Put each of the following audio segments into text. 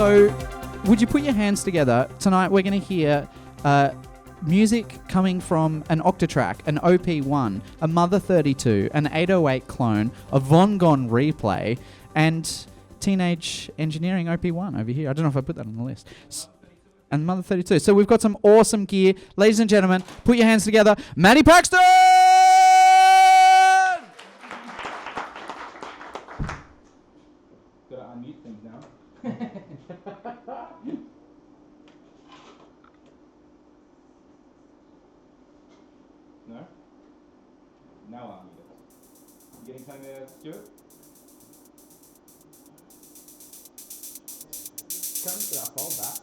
So, would you put your hands together? Tonight we're going to hear music coming from an Octatrack, an OP1, a Mother 32, an 808 clone, a Von Gone replay, and Teenage Engineering OP1 over here. I don't know if I put that on the list. And Mother 32. So we've got some awesome gear. Ladies and gentlemen, put your hands together. Matty Paxton! Gotta unmute things now. No? Now I'll unmute it. You getting something there, Stewart? Come to that fold back.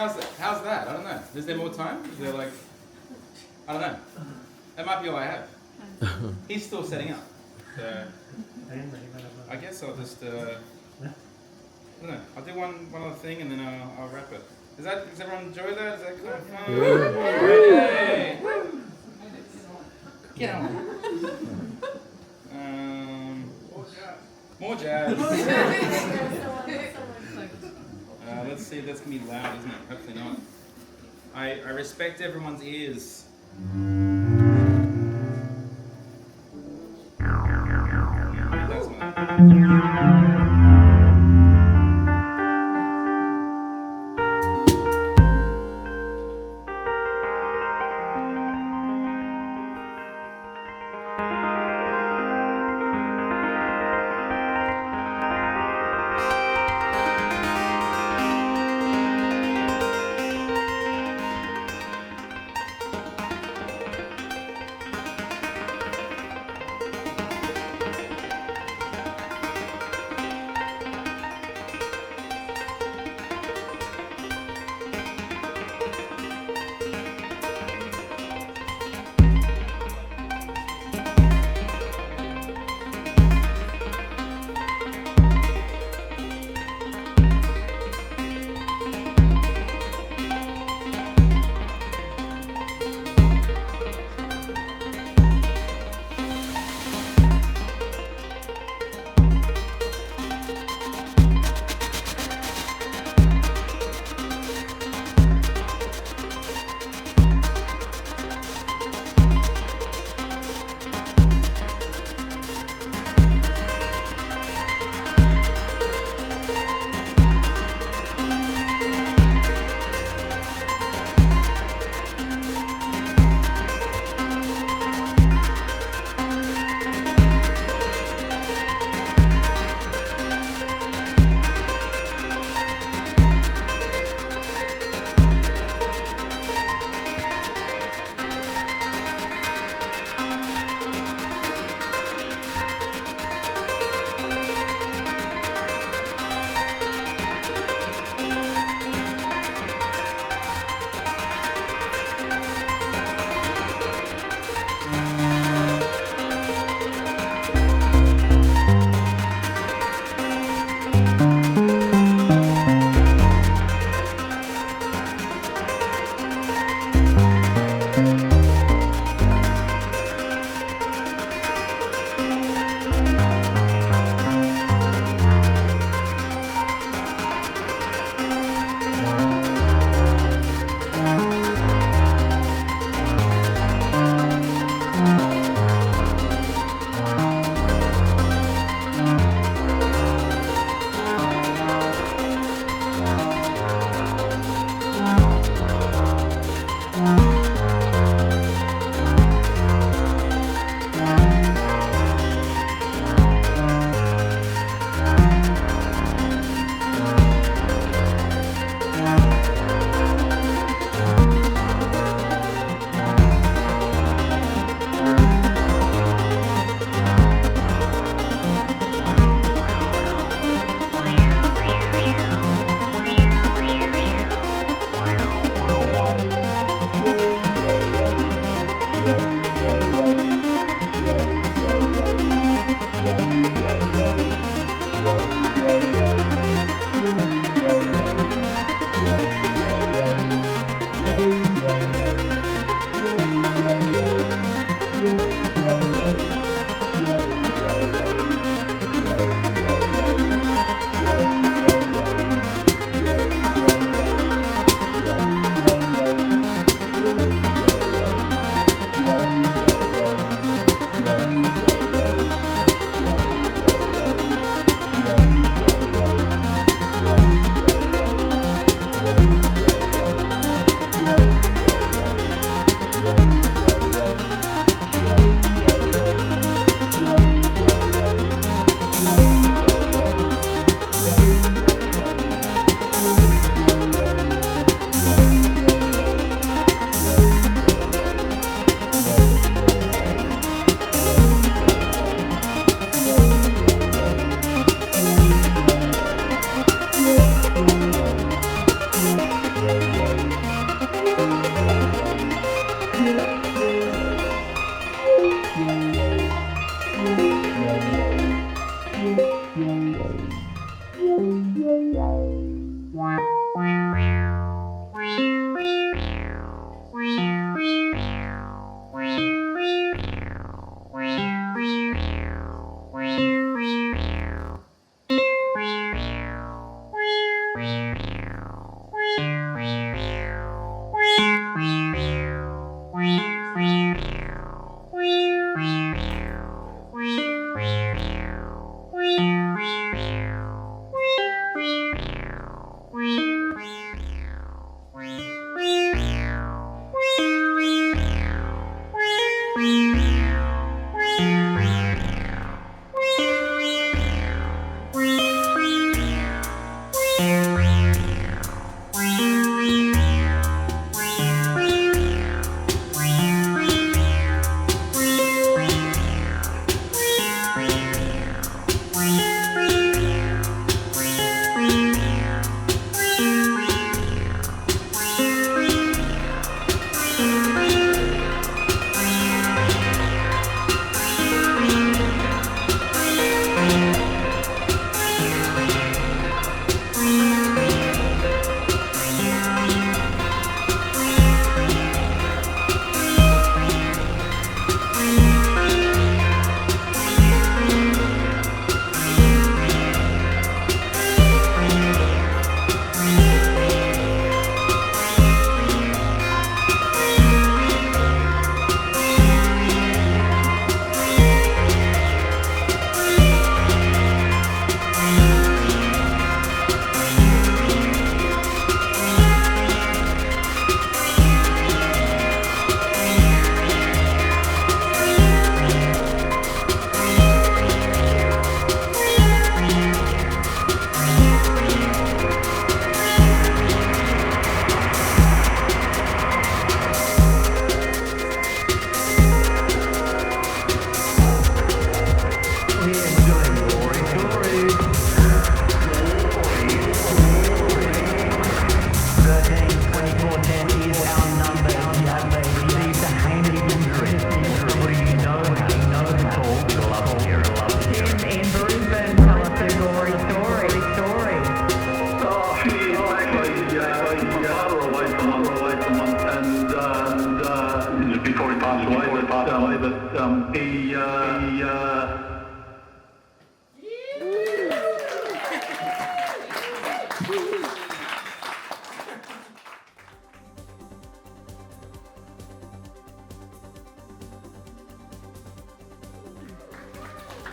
How's that? I don't know. Is there more time? Is there like, I don't know. That might be all I have. He's still setting up. So I guess I'll just, I don't know. I'll do one other thing and then I'll wrap it. Does everyone enjoy that? Is that kind of fun? Yeah. Hey. Get on. More jazz. Let's see if that's going to be loud, isn't it? Hopefully not. I respect everyone's ears. That's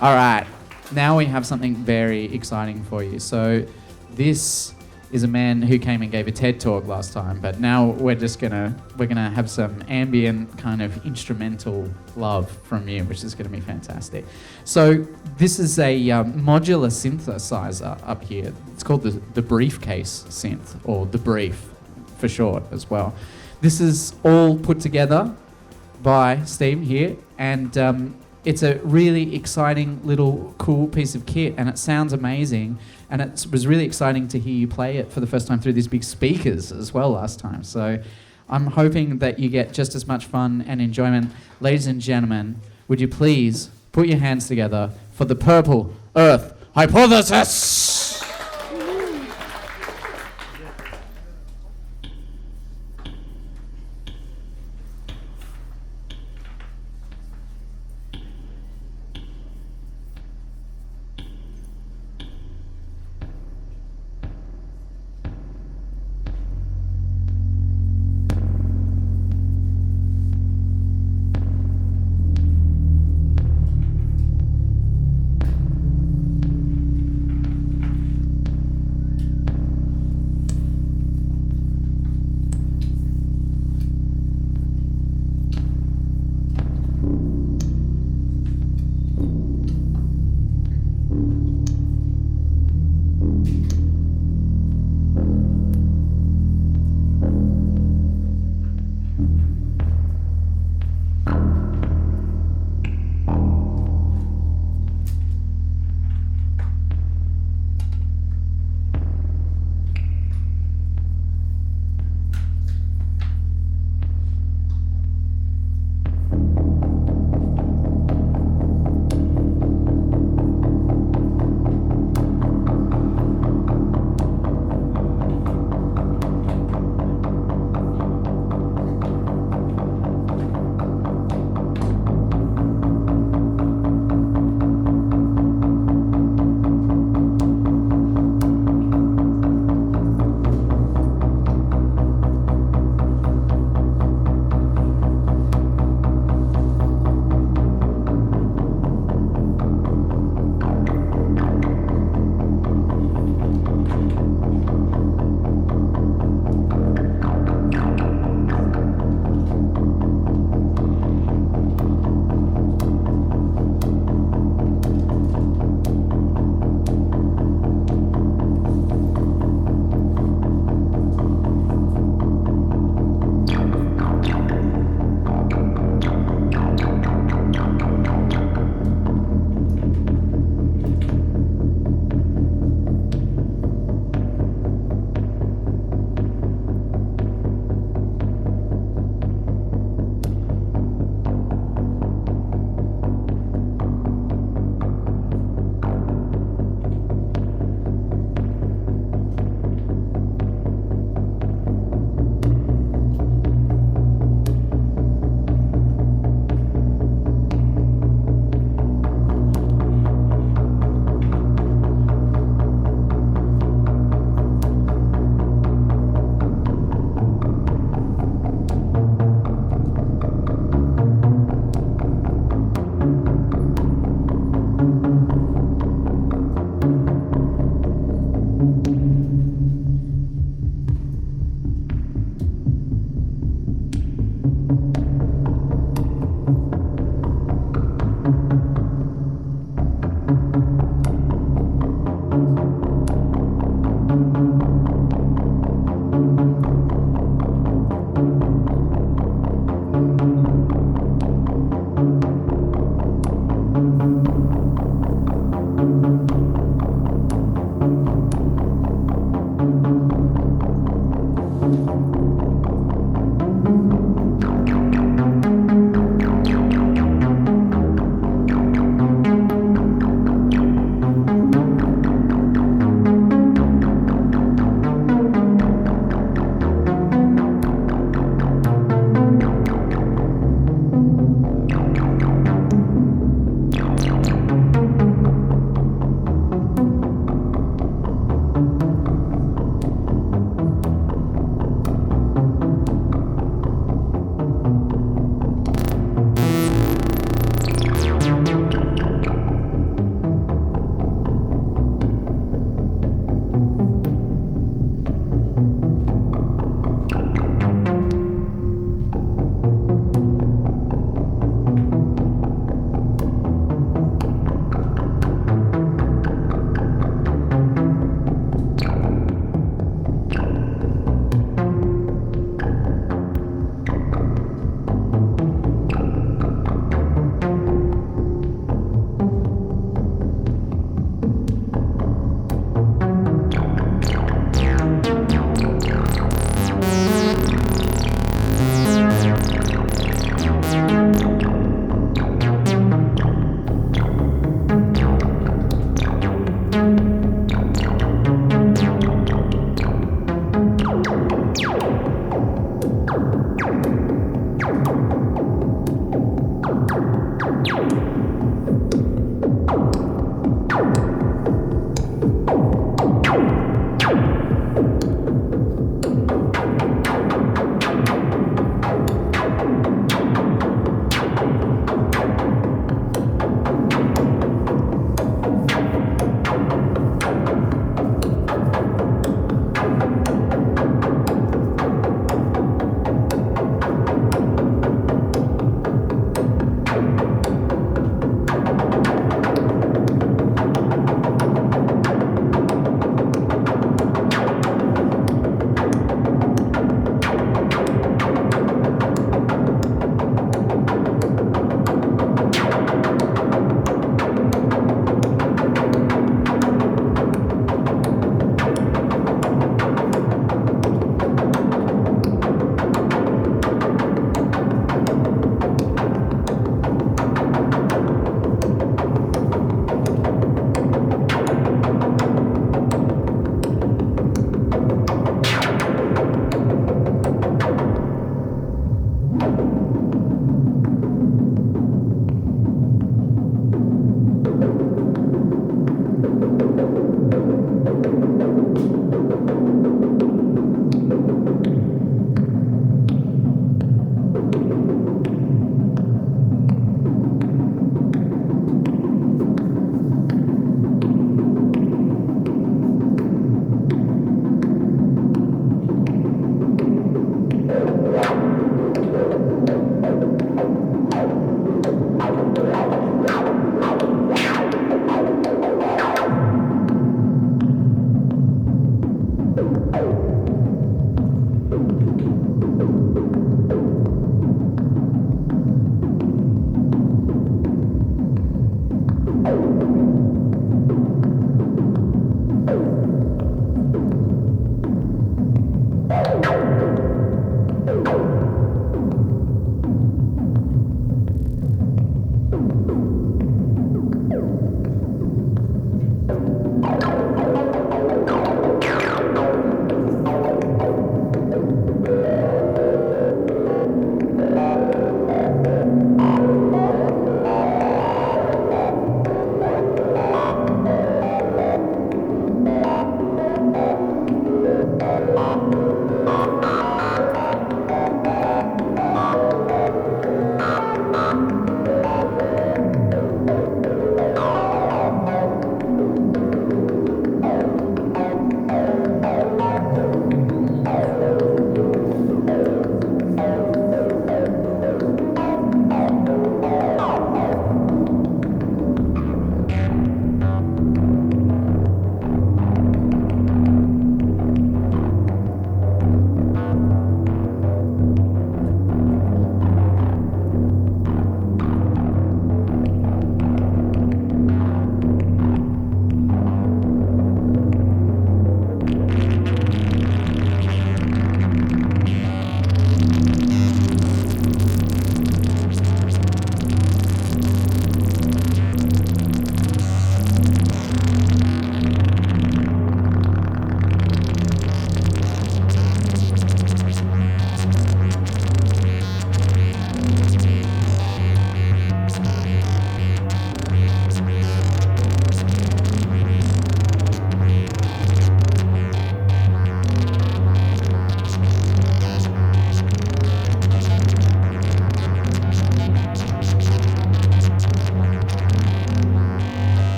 All right, now we have something very exciting for you. So this is a man who came and gave a TED talk last time, but now we're gonna have some ambient kind of instrumental love from you, which is gonna be fantastic. So this is a modular synthesizer up here. It's called the briefcase synth, or the brief for short as well. This is all put together by Steve here, and it's a really exciting little cool piece of kit, and it sounds amazing, and it was really exciting to hear you play it for the first time through these big speakers as well last time. So I'm hoping that you get just as much fun and enjoyment. Ladies and gentlemen, would you please put your hands together for the Purple Earth Hypothesis?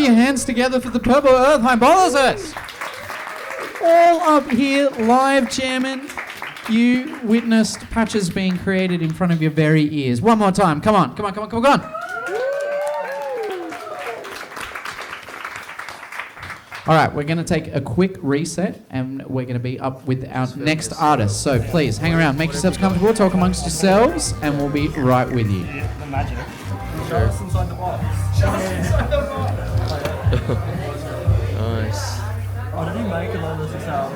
your hands together for the Purple Earth hypothesis. All up here, live jamming. You witnessed patches being created in front of your very ears. One more time. Come on. All right, we're going to take a quick reset and we're going to be up with our next artist. So please hang around, make yourselves comfortable, talk amongst yourselves, and we'll be right with you. The magic. Show us inside the box. Nice. Oh, did you make a lot of this yourself?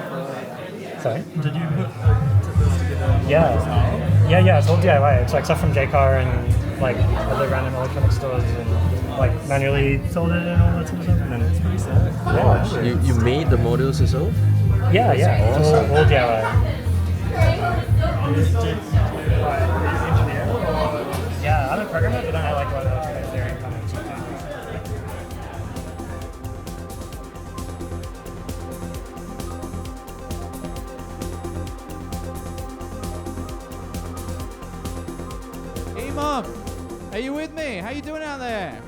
Sorry? Did you put this together? Yeah, it's all DIY. It's like stuff from JCar and like other random electronic stores and like manually sold it and all that sort of stuff. And then It's pretty sick. yeah, You made the models yourself? yeah, it's all DIY. You just did engineer or? Yeah, I'm a programmer, but then I like a lot of electronic theory and kind of cheap things. Emom, are you with me? How you doing out there?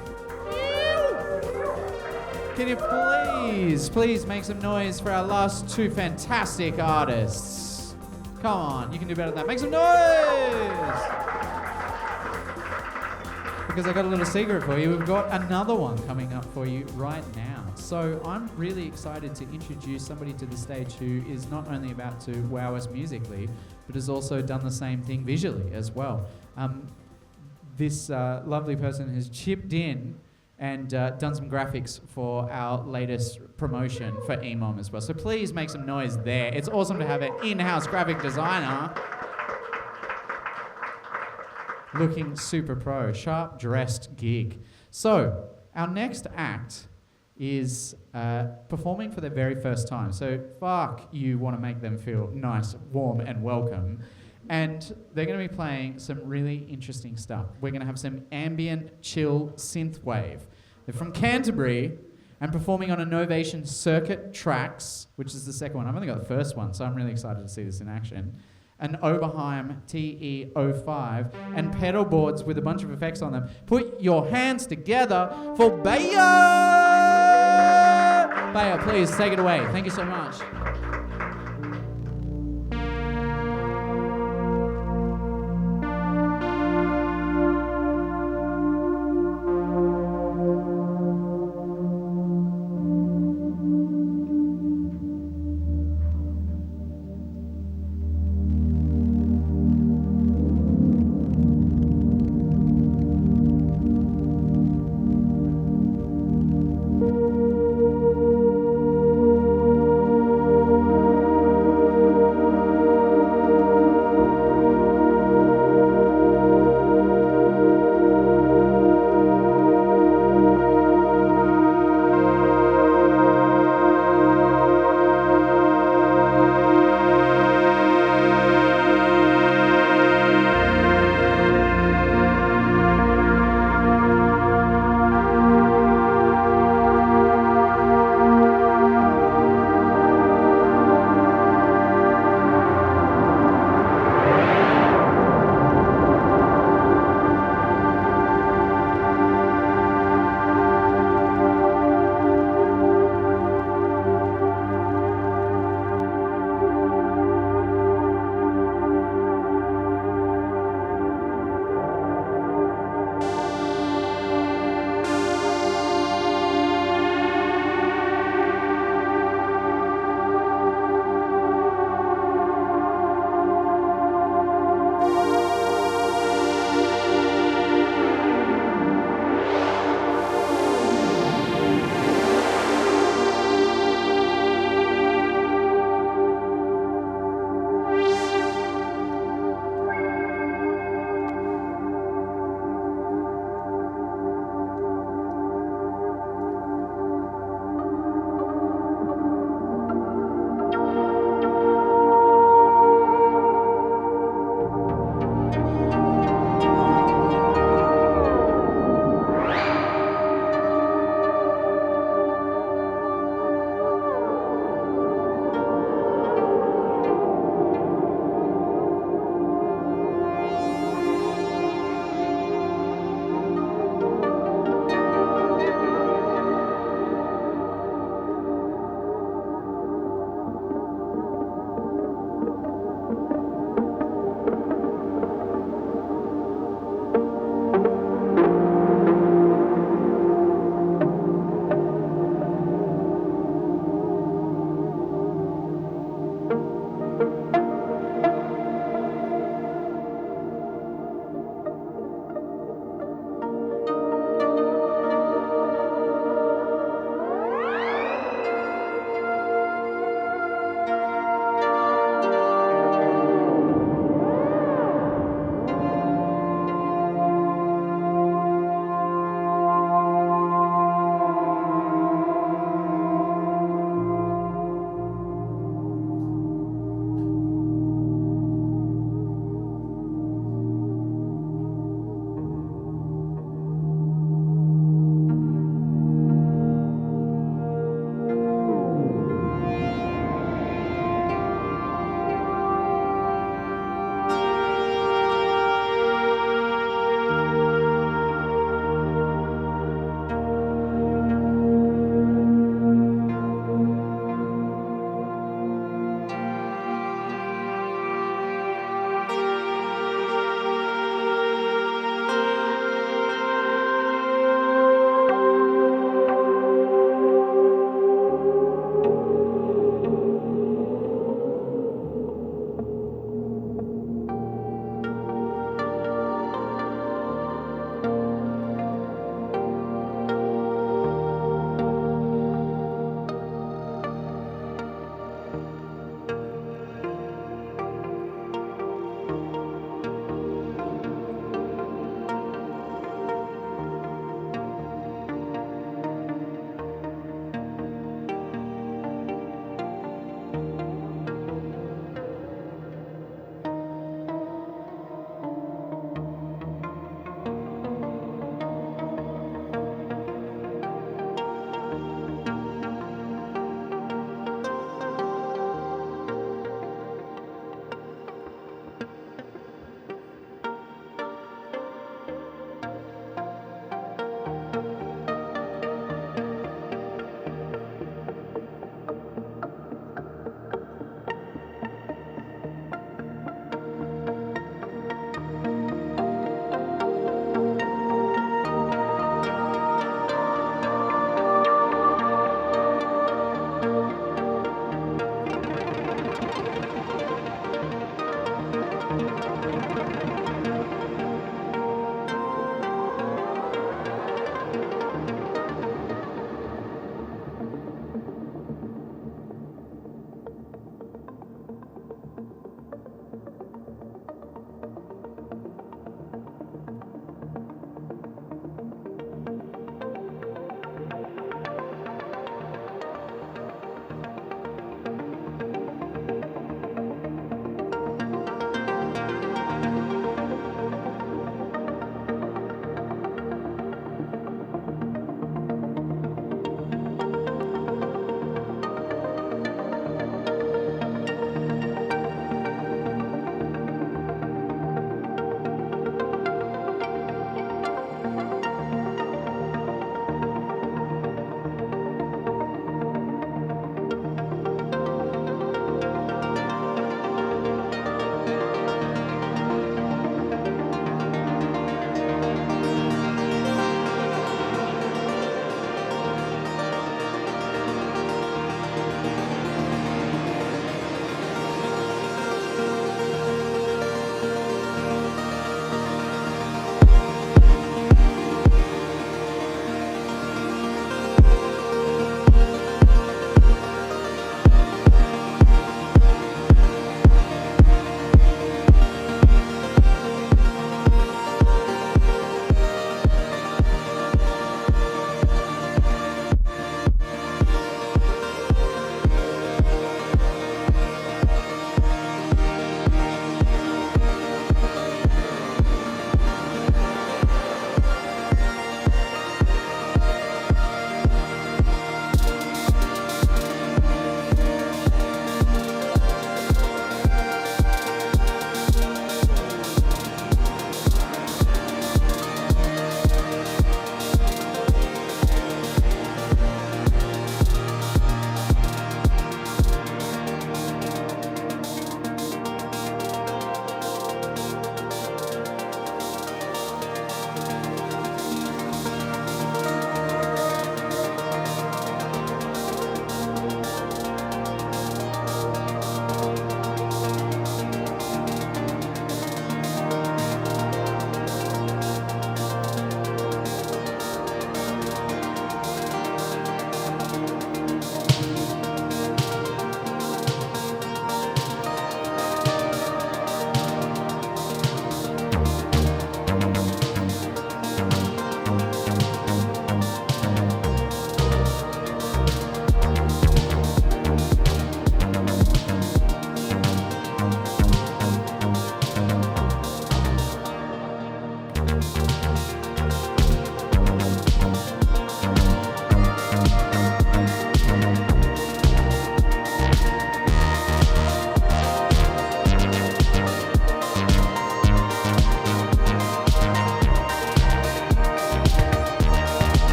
Can you please make some noise for our last two fantastic artists? Come on, you can do better than that. Make some noise! Because I got a little secret for you. We've got another one coming up for you right now. So I'm really excited to introduce somebody to the stage who is not only about to wow us musically, but has also done the same thing visually as well. This lovely person has chipped in and done some graphics for our latest promotion for Emom as well. So please make some noise there. It's awesome to have an in-house graphic designer looking super pro, sharp dressed gig. So our next act is performing for their very first time. So fuck, you want to make them feel nice, warm and welcome. And they're going to be playing some really interesting stuff. We're going to have some ambient, chill synthwave. They're from Canterbury and performing on a Novation Circuit Tracks, which is the second one. I've only got the first one, so I'm really excited to see this in action. An Oberheim TE05 and pedal boards with a bunch of effects on them. Put your hands together for Bea! Bea, please take it away. Thank you so much.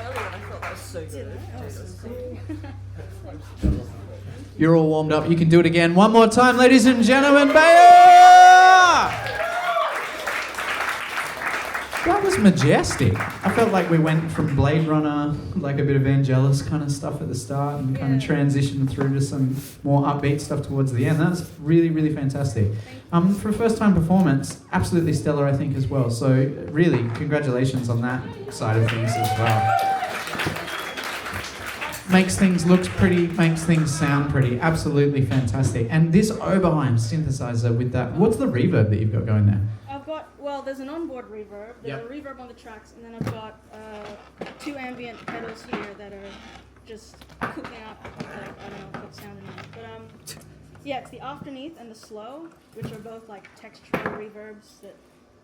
earlier and I thought that was so good. You're all warmed up. You can do it again. One more time, ladies and gentlemen. Bea! That was majestic. I felt like we went from Blade Runner, like a bit of Vangelis kind of stuff at the start, and kind of transitioned through to some more upbeat stuff towards the end. That's really, really fantastic. For a first-time performance, absolutely stellar, I think, as well. So really, congratulations on that side of things as well. Makes things look pretty, makes things sound pretty. Absolutely fantastic. And this Oberheim synthesizer with that, what's the reverb that you've got going there? I've got, well, there's an onboard reverb, there's a reverb on the tracks, and then I've got 2 ambient pedals here that are just cooking up, like, I don't know what sound it is. But yeah, it's the afterneath and the slow, which are both like textural reverbs that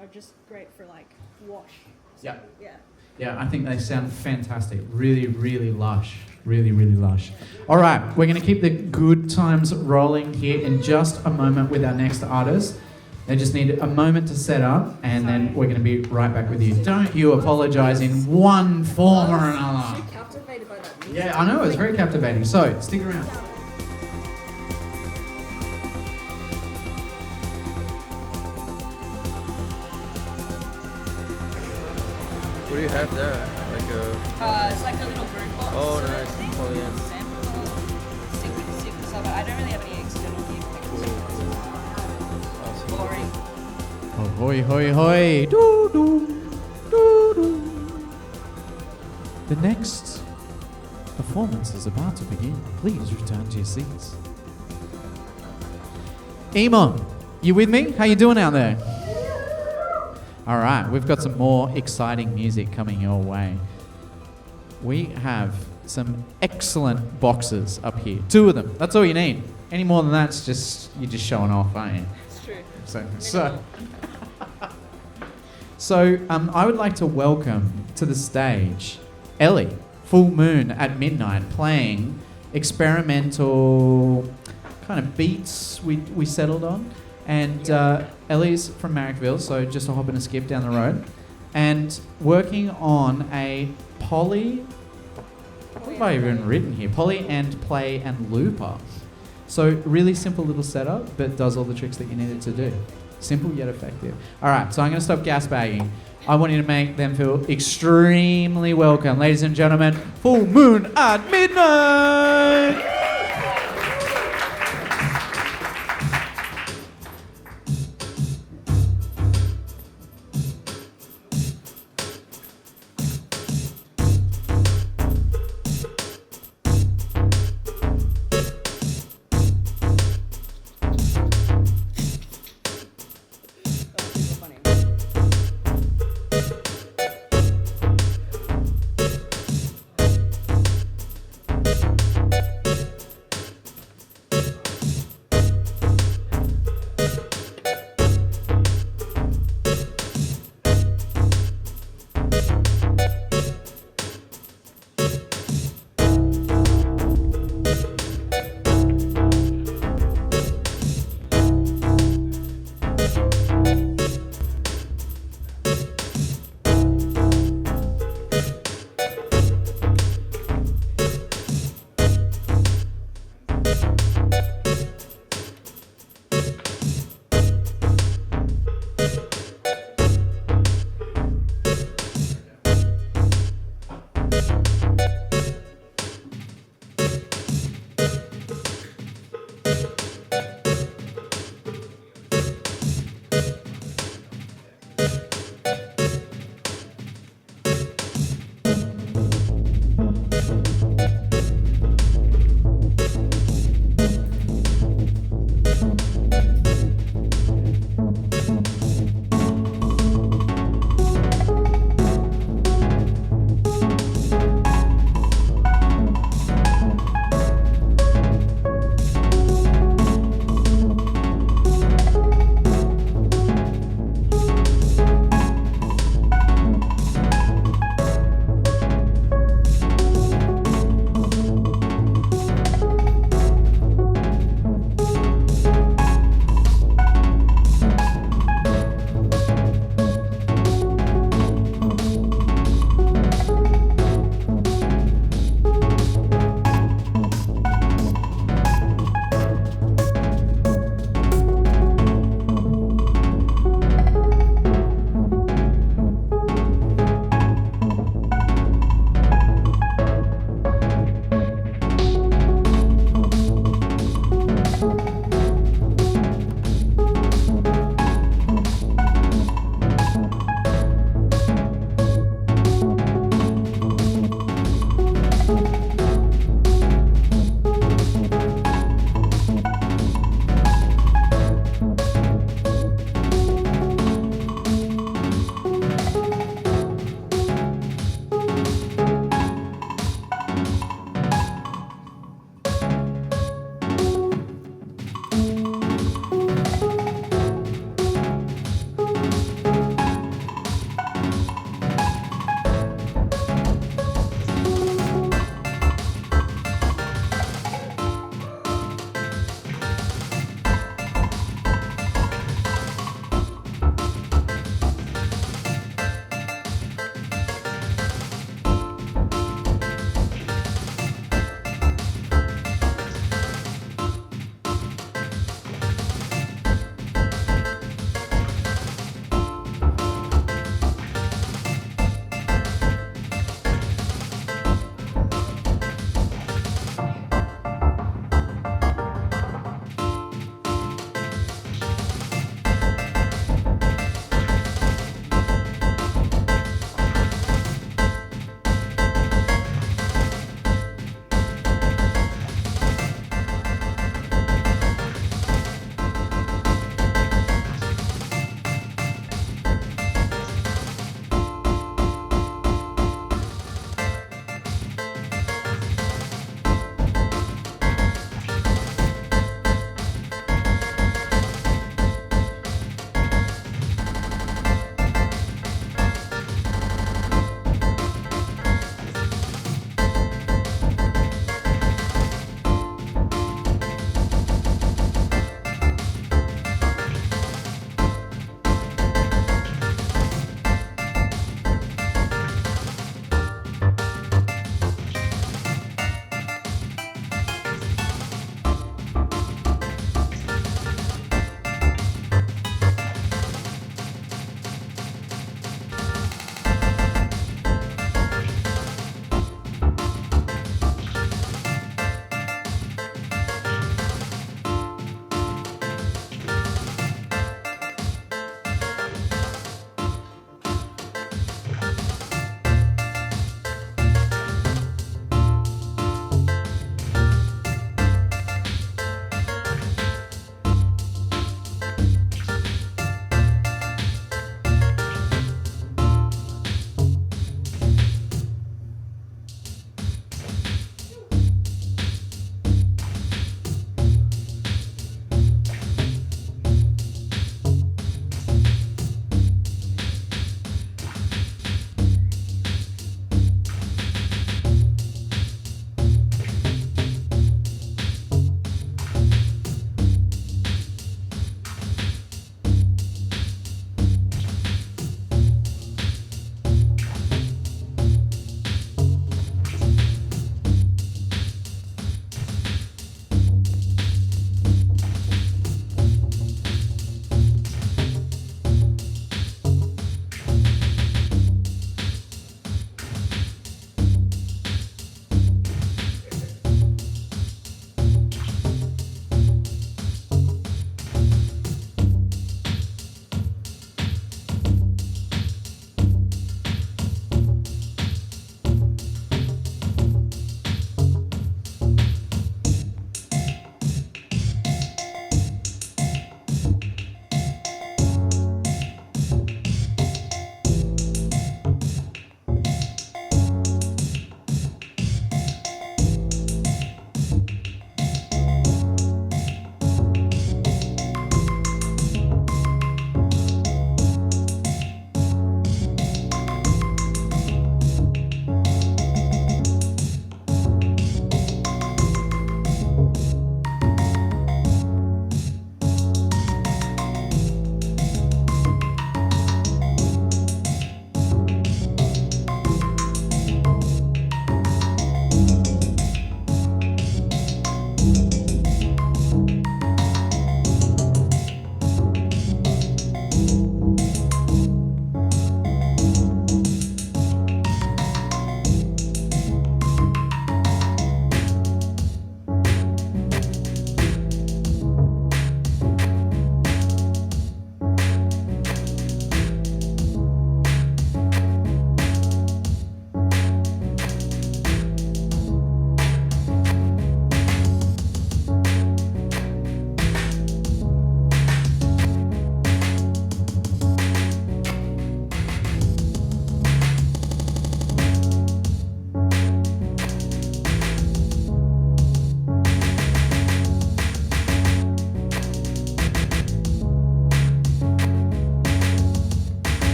are just great for like wash. Yeah. Yeah. Yeah, I think they sound fantastic. Really, really lush. Really, really lush. All right, we're going to keep the good times rolling here in just a moment with our next artist. They just need a moment to set up, and then we're going to be right back with you. Don't you apologize in one form or another. So captivated by that music. Yeah, I know, it's very captivating. So, stick around. What do you have there? Like a... It's like a little group box. Oh, sort of nice. thing. Oh, yeah. Sample, sequence of it. I don't really have any external gear. Boring. Oh, hoi, hoi, hoi. Doo, doo, doo, doo. The next performance is about to begin. Please return to your seats. Emom, you with me? How you doing out there? All right, we've got some more exciting music coming your way. We have some excellent boxes up here. 2 of them. That's all you need. Any more than that's just you're just showing off, aren't you? It's true. So I would like to welcome to the stage Ellie, Full Moon at Midnight, playing experimental kind of beats we settled on. And Ellie's from Marrickville, so just a hop and a skip down the road. And working on a poly... What have I even written here? Poly and play and looper. So really simple little setup, but does all the tricks that you need it to do. Simple yet effective. All right, so I'm going to stop gas bagging. I want you to make them feel extremely welcome. Ladies and gentlemen, Full Moon at Midnight!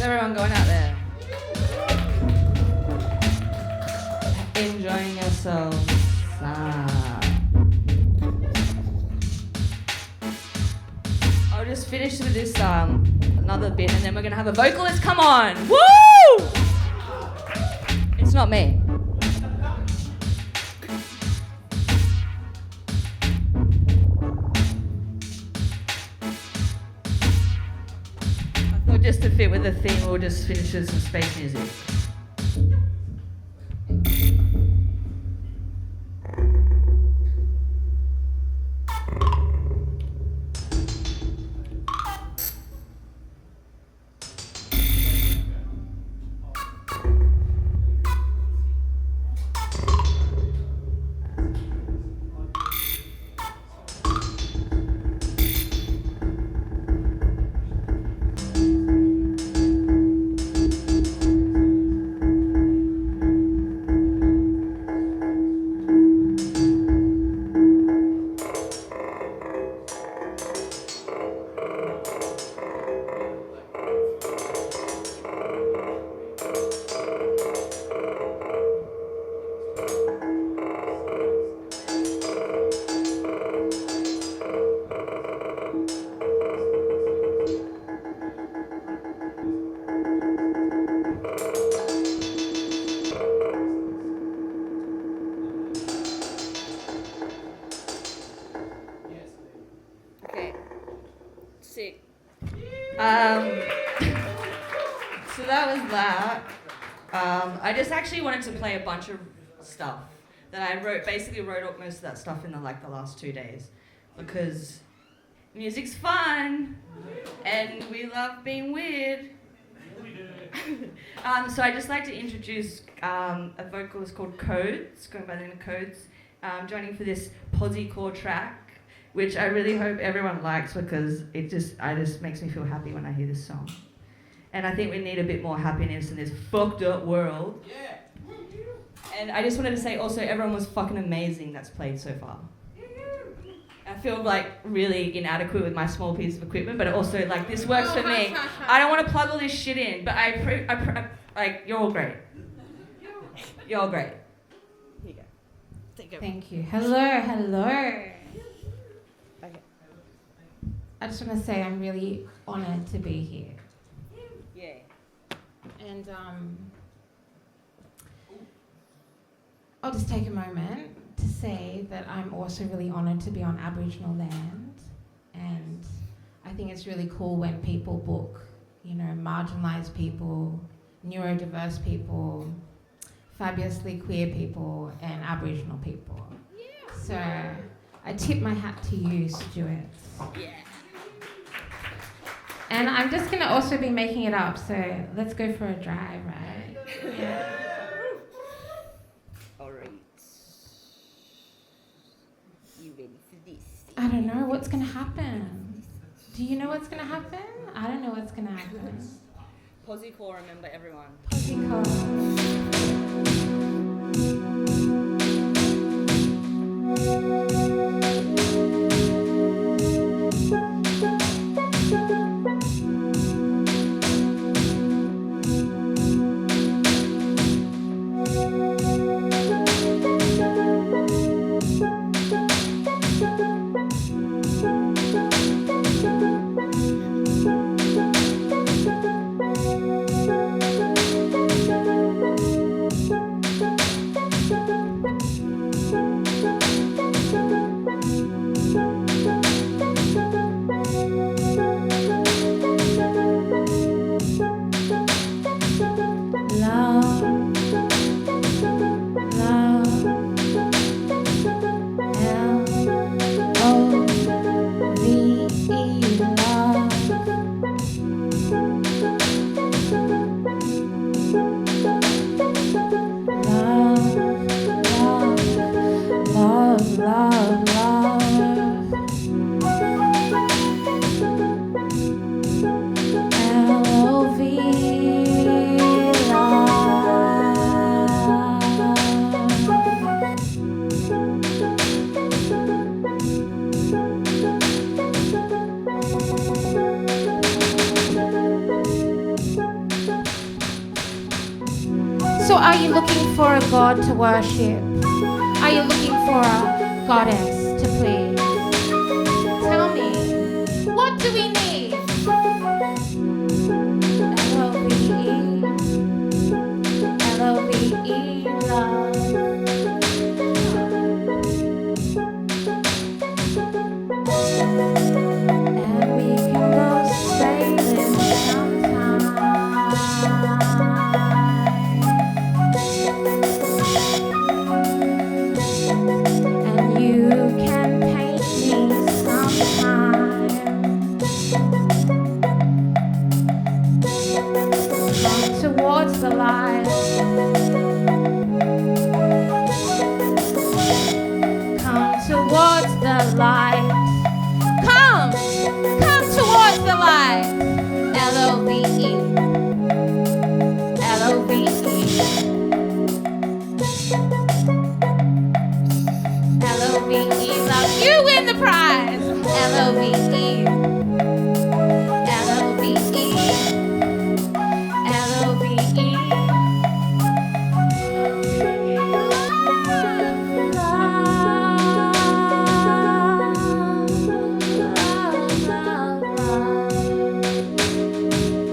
everyone going out there? Enjoying yourselves. I'll just finish with this another bit, and then we're gonna have a vocalist come on. Woo! It's not me. I thought just to fit with the theme, we'll just finish with some space music. So that was that. I just actually wanted to play a bunch of stuff that I basically wrote up most of that stuff in the last 2 days, because music's fun and we love being weird. So I'd just like to introduce a vocalist called Codes, going by the name of Codes, joining for this Posy-core track, which I really hope everyone likes, because it just makes me feel happy when I hear this song. And I think we need a bit more happiness in this fucked up world. Yeah. And I just wanted to say also, everyone was fucking amazing that's played so far. I feel like really inadequate with my small piece of equipment, but also like this works for me. I don't want to plug all this shit in, but like you're all great. You're all great. Here you go. Take it. Thank you. Hello. Okay. I just want to say I'm really honoured to be here. Yeah. And I'll just take a moment to say that I'm also really honoured to be on Aboriginal land, and I think it's really cool when people book, marginalised people, neurodiverse people, fabulously queer people, and Aboriginal people. Yeah. So I tip my hat to you, Stewart. Yeah. And I'm just going to also be making it up, so let's go for a drive, right? Yeah. Alright. You ready for this? I don't know what's going to happen. Do you know what's going to happen? I don't know what's going to happen. Posy-core, remember everyone. Posy-core. So are you looking for a god to worship? Are you looking for a goddess to please? Tell me, what do we need? L-O-V-E, L-O-V-E, love. And we can go sailing sometime. And you can paint me sometime. Come towards the light. Come towards the light. Come towards the light. L-O-V-E, L-O-V-E, L-O-V-E, love. You win the prize. L-O-V-E, L-O-V-E, L-O-V-E.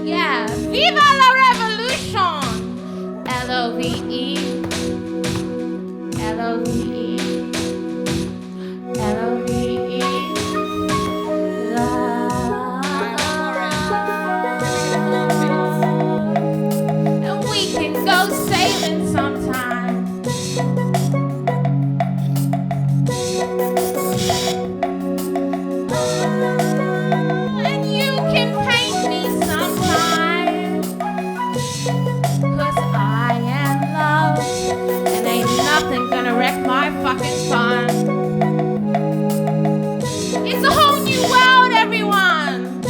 Yeah, viva la revolution! L-O-V-E, L-O-V-E, L-O-V-E, love. And we can go sailing sometime. And you can paint me sometime. 'Cause I am love. And ain't nothing gonna wreck my fucking fun. It's a whole new world, everyone.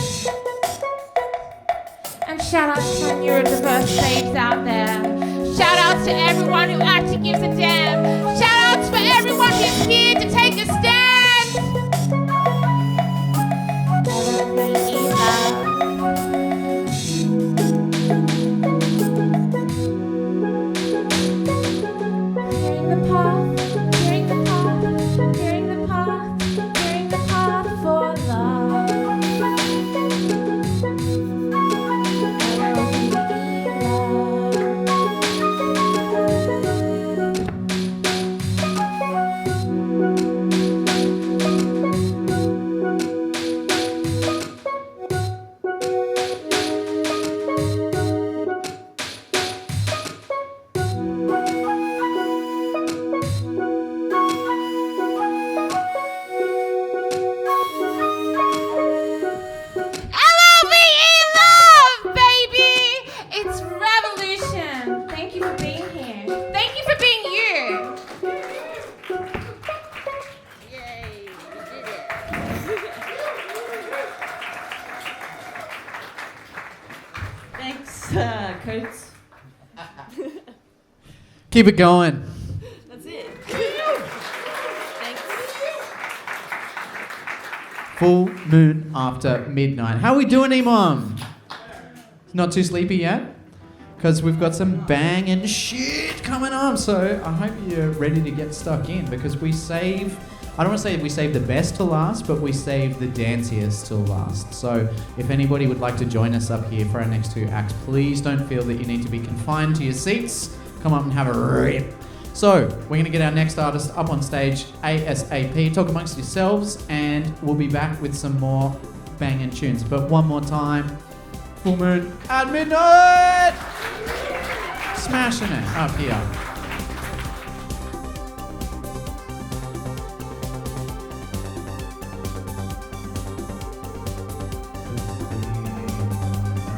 And shout out to my neurodiverse babes out there. Shout out to everyone who actually gives a damn. Shout out for everyone who's here to take a stand. L-O-V-E, love. Clearing the path, clearing the path, clearing the path, clearing the path for love. L-O-V-E, love, baby! It's revolution. Thank you for being here. Thank you for being you. Thanks, Coates. Keep it going. That's it. Thanks. Full moon after midnight. How we doing, Emom? Not too sleepy yet? Because we've got some banging shit coming up. So I hope you're ready to get stuck in, because we save, I don't want to say we save the best to last, but we save the danciest till last. So if anybody would like to join us up here for our next two acts, please don't feel that you need to be confined to your seats. Come up and have a rip. So we're going to get our next artist up on stage ASAP. Talk amongst yourselves, and we'll be back with some more banging tunes. But one more time, full moon at midnight. Smashing it up here.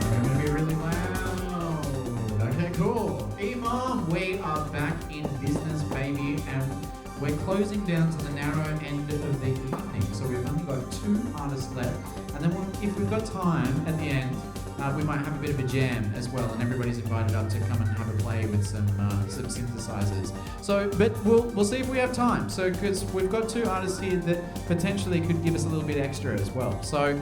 I'm gonna be really loud. Okay, cool. Emom, we are back in business, baby, and we're closing down to the narrow end of the evening. So we've only got two artists left, and then if we've got time at the end, we might have a bit of a jam as well, and everybody's invited up to come and have a play with some synthesizers. So, but we'll see if we have time. So, because we've got two artists here that potentially could give us a little bit extra as well. So,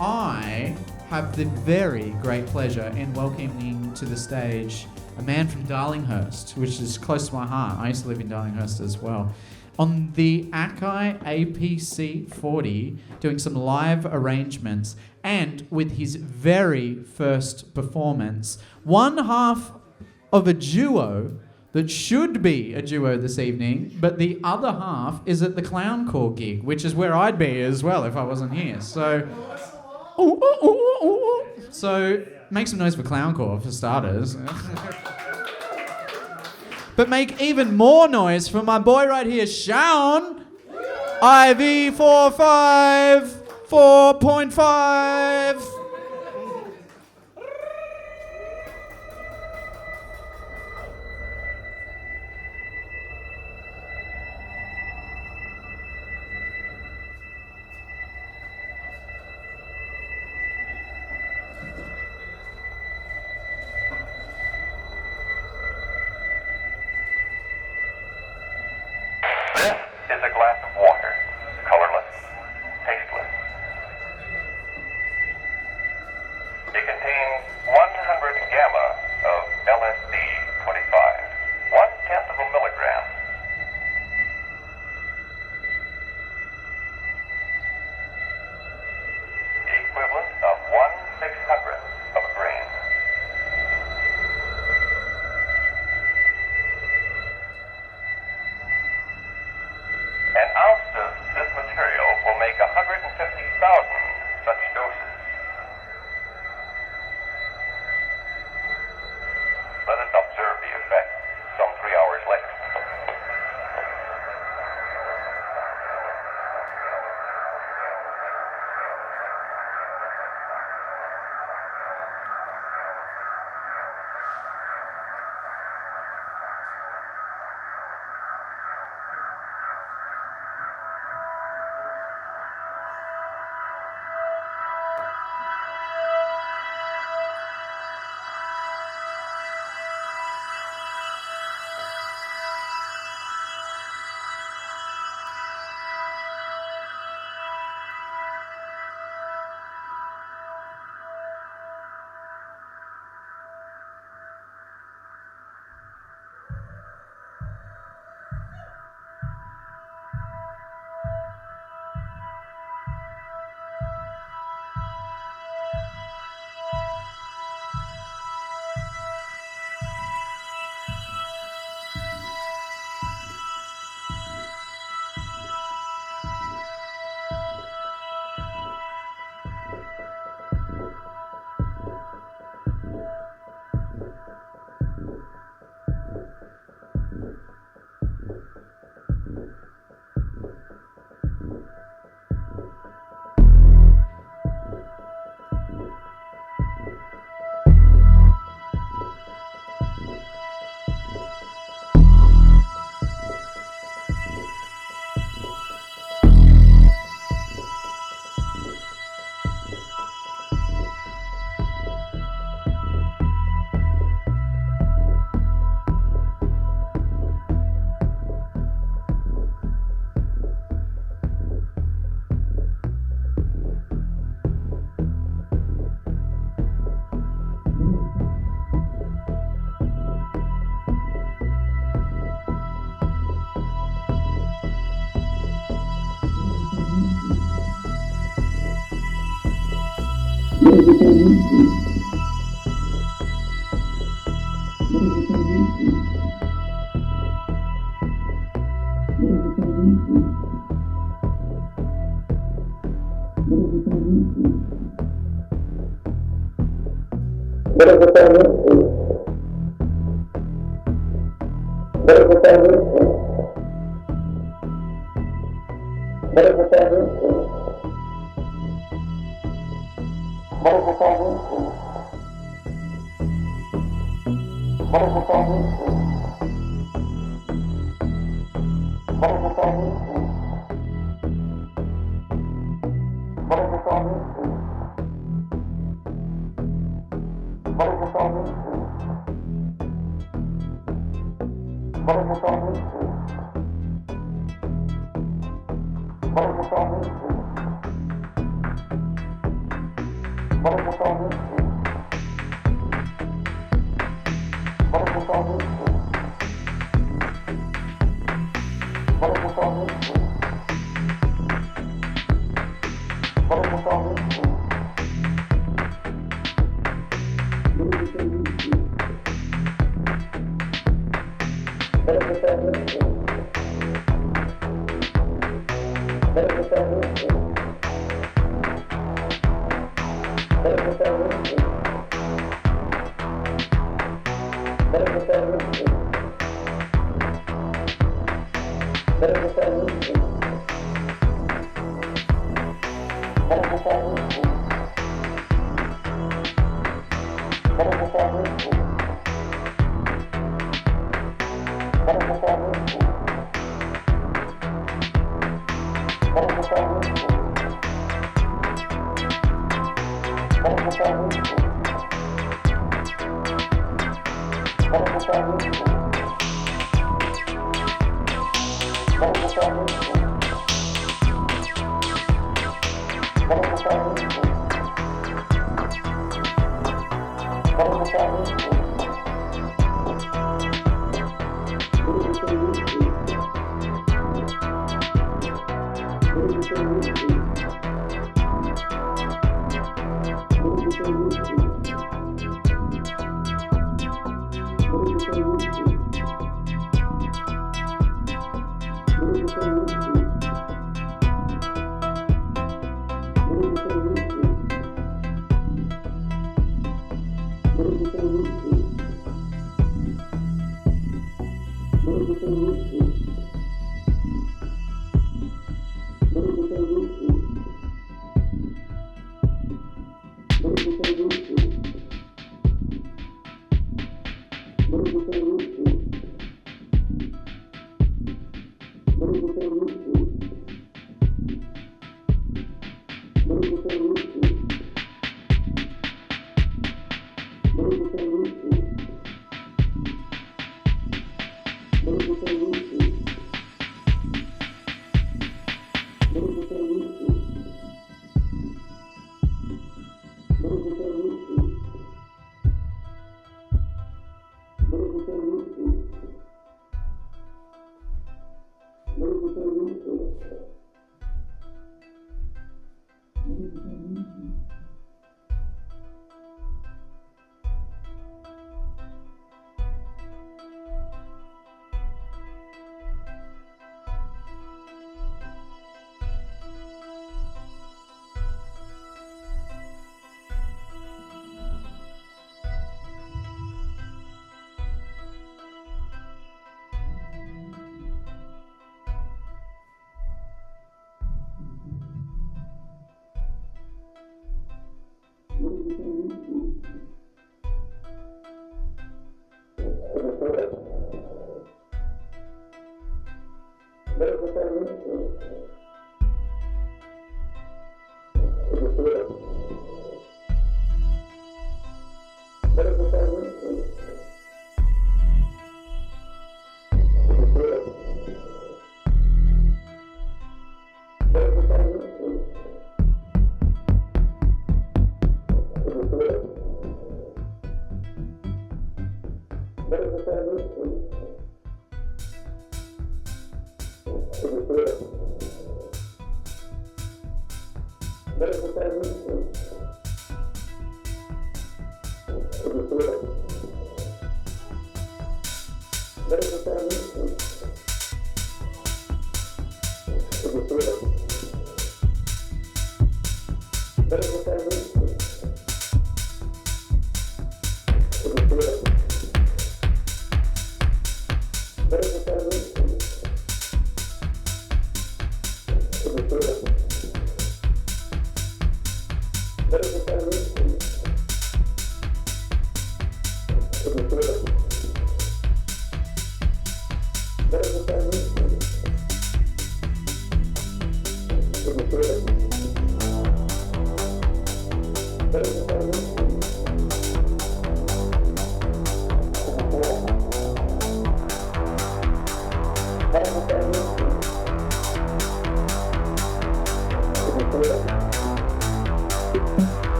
I have the very great pleasure in welcoming to the stage a man from Darlinghurst, which is close to my heart. I used to live in Darlinghurst as well. On the Akai APC 40, doing some live arrangements, and with his very first performance, one half of a duo that should be a duo this evening, but the other half is at the Clown Core gig, which is where I'd be as well if I wasn't here. So, so make some noise for Clown Core for starters. But make even more noise for my boy right here, Shaun. IV45 4.5. This is a glass of water, colorless, tasteless. It contains 100 gamma of LSD-25, 1/10 of a milligram. The equivalent of 1/600th of a grain. An ounce of this material will make 150,000 such doses. Let us observe the effect some 3 hours later.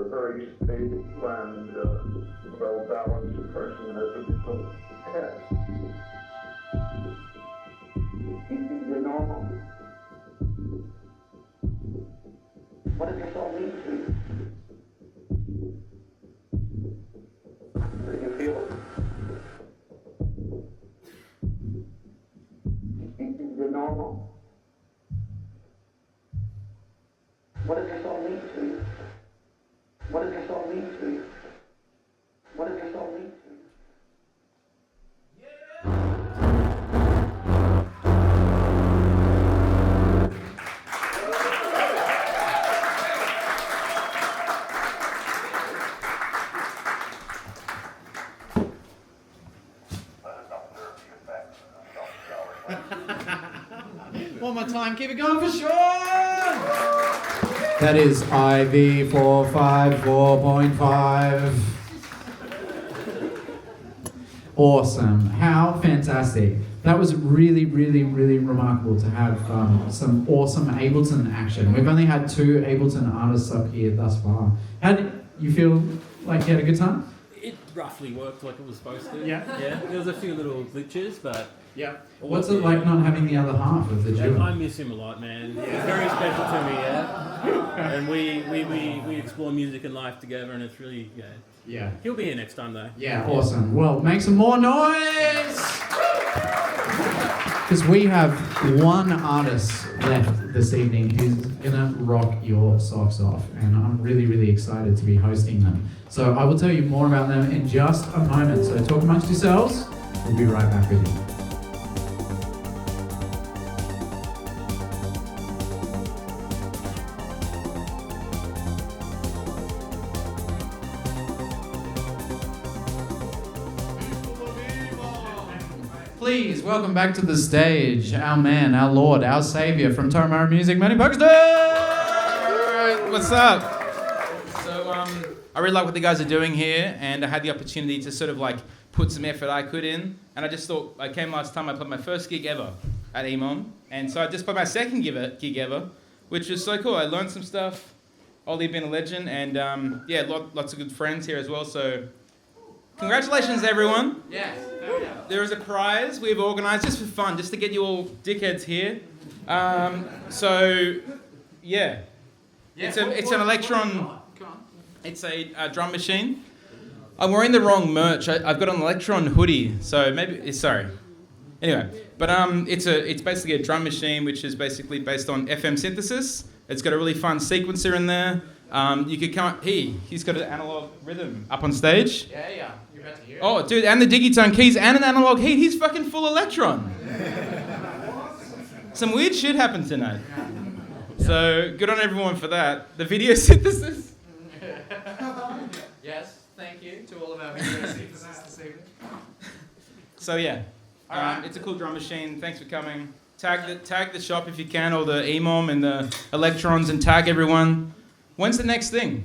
very stable and well-balanced person as a result. Yes. You're normal. What does this all mean to you? Do you feel it? You're normal. What does this all mean to you? What does this all mean to you? What does this all mean to you? One more time, keep it going for sure! That is IV 454.5. Awesome. How fantastic. That was really, really, really remarkable to have some awesome Ableton action. We've only had 2 Ableton artists up here thus far. How did you feel like you had a good time? It roughly worked like it was supposed to. Yeah. Yeah. There was a few little glitches, but yeah. What's it like not having the other half of the duo? I miss him a lot, man. He's very special to me, yeah. And we explore music and life together, and it's really, yeah. He'll be here next time, though. Yeah, awesome. Well, make some more noise! Because we have one artist left this evening who's gonna rock your socks off, and I'm really, really excited to be hosting them. So I will tell you more about them in just a moment. So talk amongst yourselves. We'll be right back with you. Please welcome back to the stage our man, our Lord, our Savior from Turramurra Music, Matty Paxton! Alright, what's up? So, I really like what the guys are doing here, and I had the opportunity to sort of like put some effort I could in, and I just thought, I came last time, I played my first gig ever at Emom, and so I just played my second gig ever, which was so cool. I learned some stuff, Olly been a legend, and yeah, lots of good friends here as well, so congratulations everyone. Yes. There is a prize we've organised just for fun, just to get you all dickheads here. So, yeah. It's an Elektron. It's a drum machine. I'm wearing the wrong merch. I've got an Elektron hoodie, so maybe sorry. Anyway, but it's basically a drum machine which is basically based on FM synthesis. It's got a really fun sequencer in there. You could come. He's got an analog rhythm up on stage. Yeah. You're about to hear it. Oh, dude, and the digitone keys and an analog heat. He's fucking full Elektron. Some weird shit happened tonight. So good on everyone for that. The video synthesis. Yes, thank you to all of our video synthesis this evening. So yeah, it's a cool drum machine. Thanks for coming. Tag the shop if you can, or the emom and the Elektrons, and tag everyone. When's the next thing?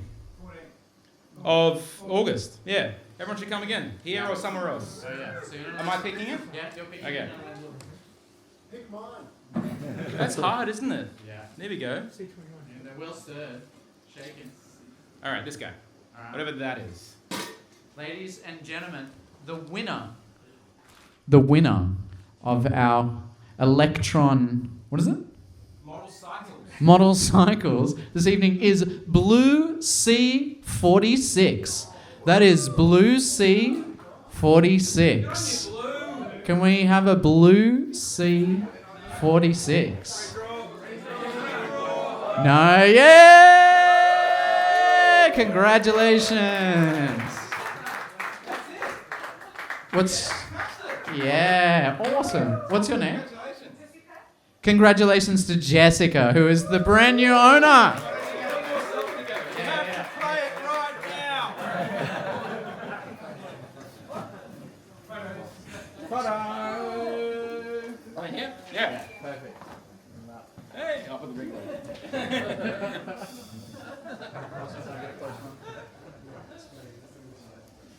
14th of August. Yeah. Everyone should come again. Here or somewhere else. Oh yeah. Am I picking it? Yeah, you're picking it. Okay. Pick mine. That's hard, isn't it? Yeah. There we go. Yeah, they're well stirred. Shaken. All right, this guy. All right. Whatever that is. Ladies and gentlemen, the winner of our Elektron, what is it? Model Cycles this evening is Blue C46. That is Blue C46. Can we have a Blue C46? No, yeah! Congratulations. Yeah, awesome. What's your name? Congratulations to Jessica, who is the brand new owner. Yeah. Perfect. Hey, I'll put the ring there.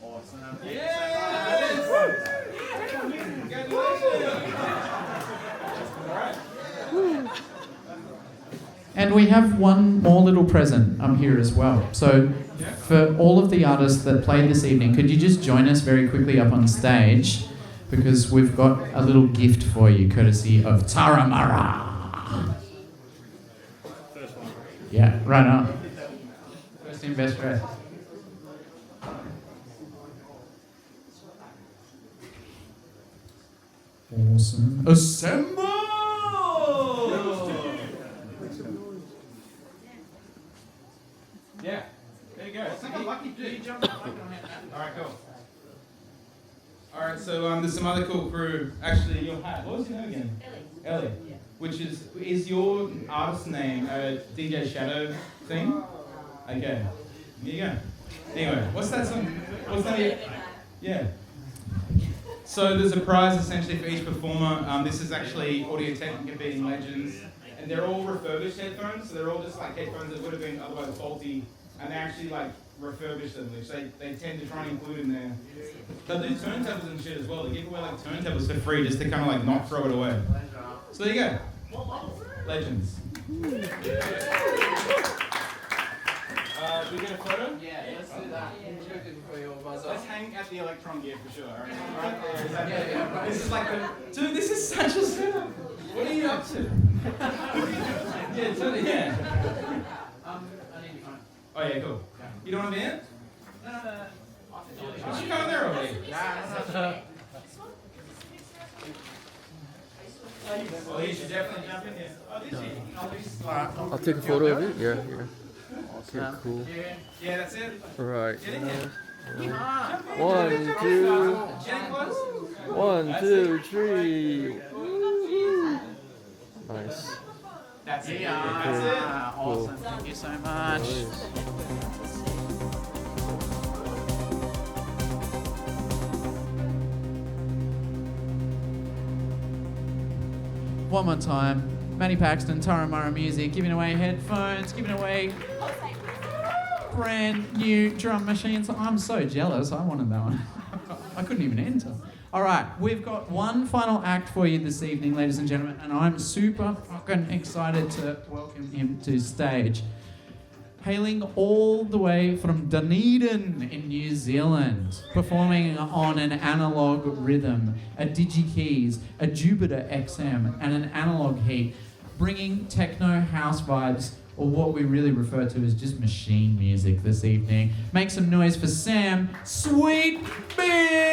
Awesome. Yes! Congratulations! All right. And we have one more little present here as well. So for all of the artists that played this evening, could you just join us very quickly up on stage? Because we've got a little gift for you, courtesy of Turramurra. Yeah, right on. First in, best dressed. Awesome. Assemble! Yeah, there you go. It's like a lucky you jumped. Alright, cool. Alright, so there's some other cool crew. Actually, your hat. What was your name again? Ellie. Which is your artist name a DJ Shadow thing? Okay. Here you go. Anyway, what's that song? What's that? Yeah. So there's a prize essentially for each performer. This is actually Audio Technica beating legends. And they're all refurbished headphones, so they're all just like headphones that would have been otherwise faulty, and they actually like refurbish them, which they tend to try and include in there. They do turntables and shit as well. They give away like turntables for free just to kind of like not throw it away. So there you go. Legends. Do we get a photo? Yeah, let's do that. Let's hang at the Elektron gear for sure. Right there. Is that yeah. This is like dude, this is such a setup. What are you up to? Yeah, yeah. I need to find. Oh yeah, cool. You don't want to be in? No. You should come there already. Nah. Oh, you should definitely jump in here. Oh, did you? I'll take a photo of it. Yeah. Okay, cool. Yeah, that's it. Right. Get in here. 1, 2. 1, 2, 3. Nice. That's it. Okay. Awesome. Cool. Thank you so much. Nice. One more time. Matty Paxton, Turramurra Music, giving away headphones, giving away brand new drum machines. I'm so jealous. I wanted that one. I couldn't even enter. All right, we've got one final act for you this evening, ladies and gentlemen, and I'm super fucking excited to welcome him to stage. Hailing all the way from Dunedin in New Zealand, performing on an analog rhythm, a DigiKeys, a Jupiter XM, and an analog heat, bringing techno house vibes, or what we really refer to as just machine music this evening. Make some noise for Sam Sweetbix!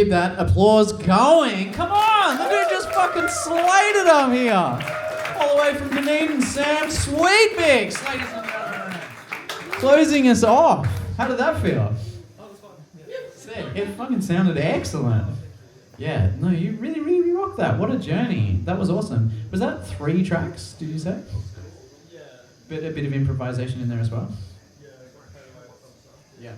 Keep that applause going. Come on, the dude just fucking slated him here. All the way from Dunedin, Sam Sweetbix, ladies and gentlemen. Closing us off. How did that feel? Sick. It fucking sounded excellent. Yeah, no, you really, really rocked that. What a journey. That was awesome. Was that 3 tracks, did you say? Yeah. A bit of improvisation in there as well? Yeah.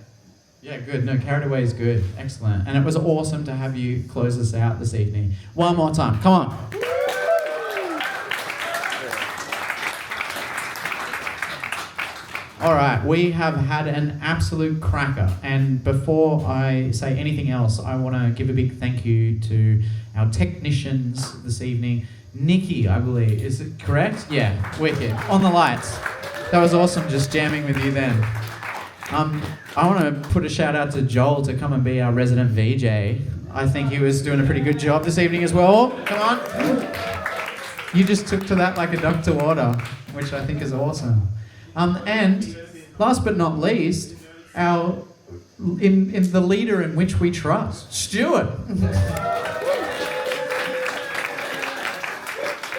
Yeah, good. No, Carried Away is good. Excellent. And it was awesome to have you close us out this evening. One more time. Come on. All right, we have had an absolute cracker. And before I say anything else, I want to give a big thank you to our technicians this evening. Nikki, I believe. Is it correct? Yeah, wicked. On the lights. That was awesome just jamming with you then. I want to put a shout out to Joel to come and be our resident VJ. I think he was doing a pretty good job this evening as well. Come on. You just took to that like a duck to water, which I think is awesome. And last but not least, our in the leader in which we trust, Stewart.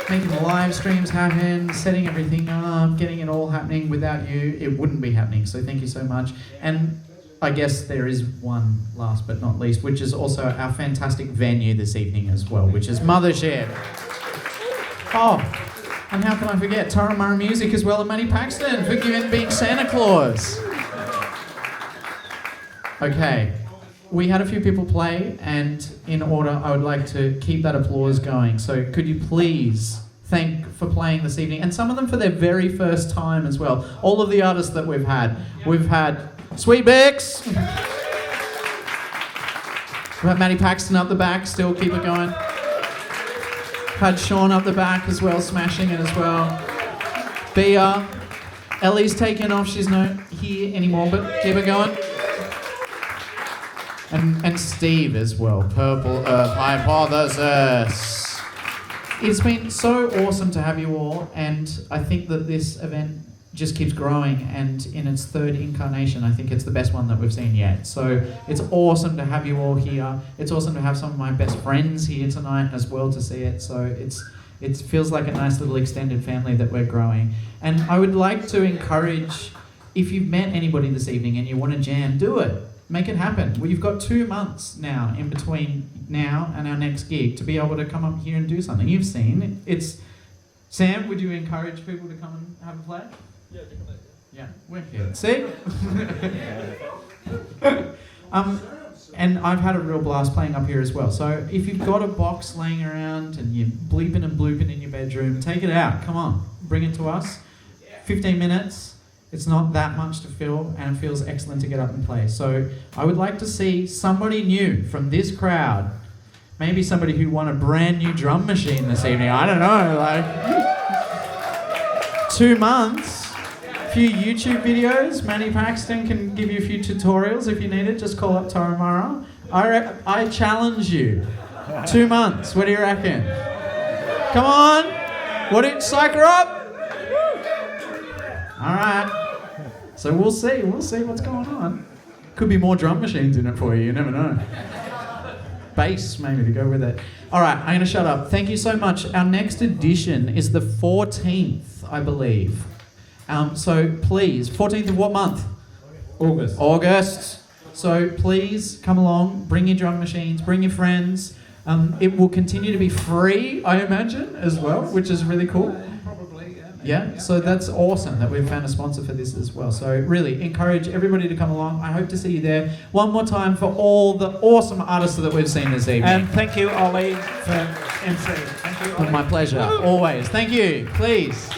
Making the live streams happen, setting everything up, getting it all happening. Without you, it wouldn't be happening. So thank you so much. And I guess there is one last but not least, which is also our fantastic venue this evening as well, which is Mothership. Oh, and how can I forget Turramurra Music as well, and Matty Paxton for being Santa Claus. Okay, we had a few people play, and in order, I would like to keep that applause going. So could you please thank for playing this evening, and some of them for their very first time as well. All of the artists that we've had Sweetbix. We've had Matty Paxton up the back, still keep it going. Had Sean up the back as well, smashing it as well. Bea. Ellie's taken off, she's not here anymore, but keep it going. And Steve as well, Purple Earth Hypothesis. It's been so awesome to have you all, and I think that this event just keeps growing, and in its 3rd incarnation, I think it's the best one that we've seen yet. So it's awesome to have you all here. It's awesome to have some of my best friends here tonight as well to see it. So it feels like a nice little extended family that we're growing. And I would like to encourage, if you've met anybody this evening and you want to jam, do it. Make it happen. Well, you've got 2 months now in between now and our next gig to be able to come up here and do something. You've seen it's. Sam, would you encourage people to come and have a play? Yeah, definitely. Yeah, we're here. See? And I've had a real blast playing up here as well. So if you've got a box laying around and you're bleeping and blooping in your bedroom, take it out. Come on, bring it to us. 15 minutes. It's not that much to fill, and it feels excellent to get up and play. So I would like to see somebody new from this crowd. Maybe somebody who won a brand new drum machine this evening. I don't know, like 2 months. A few YouTube videos. Matty Paxton can give you a few tutorials if you need it. Just call up Turramurra. I challenge you. 2 months. What do you reckon? Come on. What do you psych her up? All right. So we'll see. We'll see what's going on. Could be more drum machines in it for you. You never know. Bass maybe to go with it. All right. I'm going to shut up. Thank you so much. Our next edition is the 14th, I believe. So please, 14th of what month? August. So please come along, bring your drum machines, bring your friends. It will continue to be free, I imagine, as well, which is really cool. Probably, yeah. Yeah, so that's awesome that we've found a sponsor for this as well. So really encourage everybody to come along. I hope to see you there. One more time for all the awesome artists that we've seen this evening. And thank you, Olly, for MC. Thank you, Olly. My pleasure, always. Thank you. Please.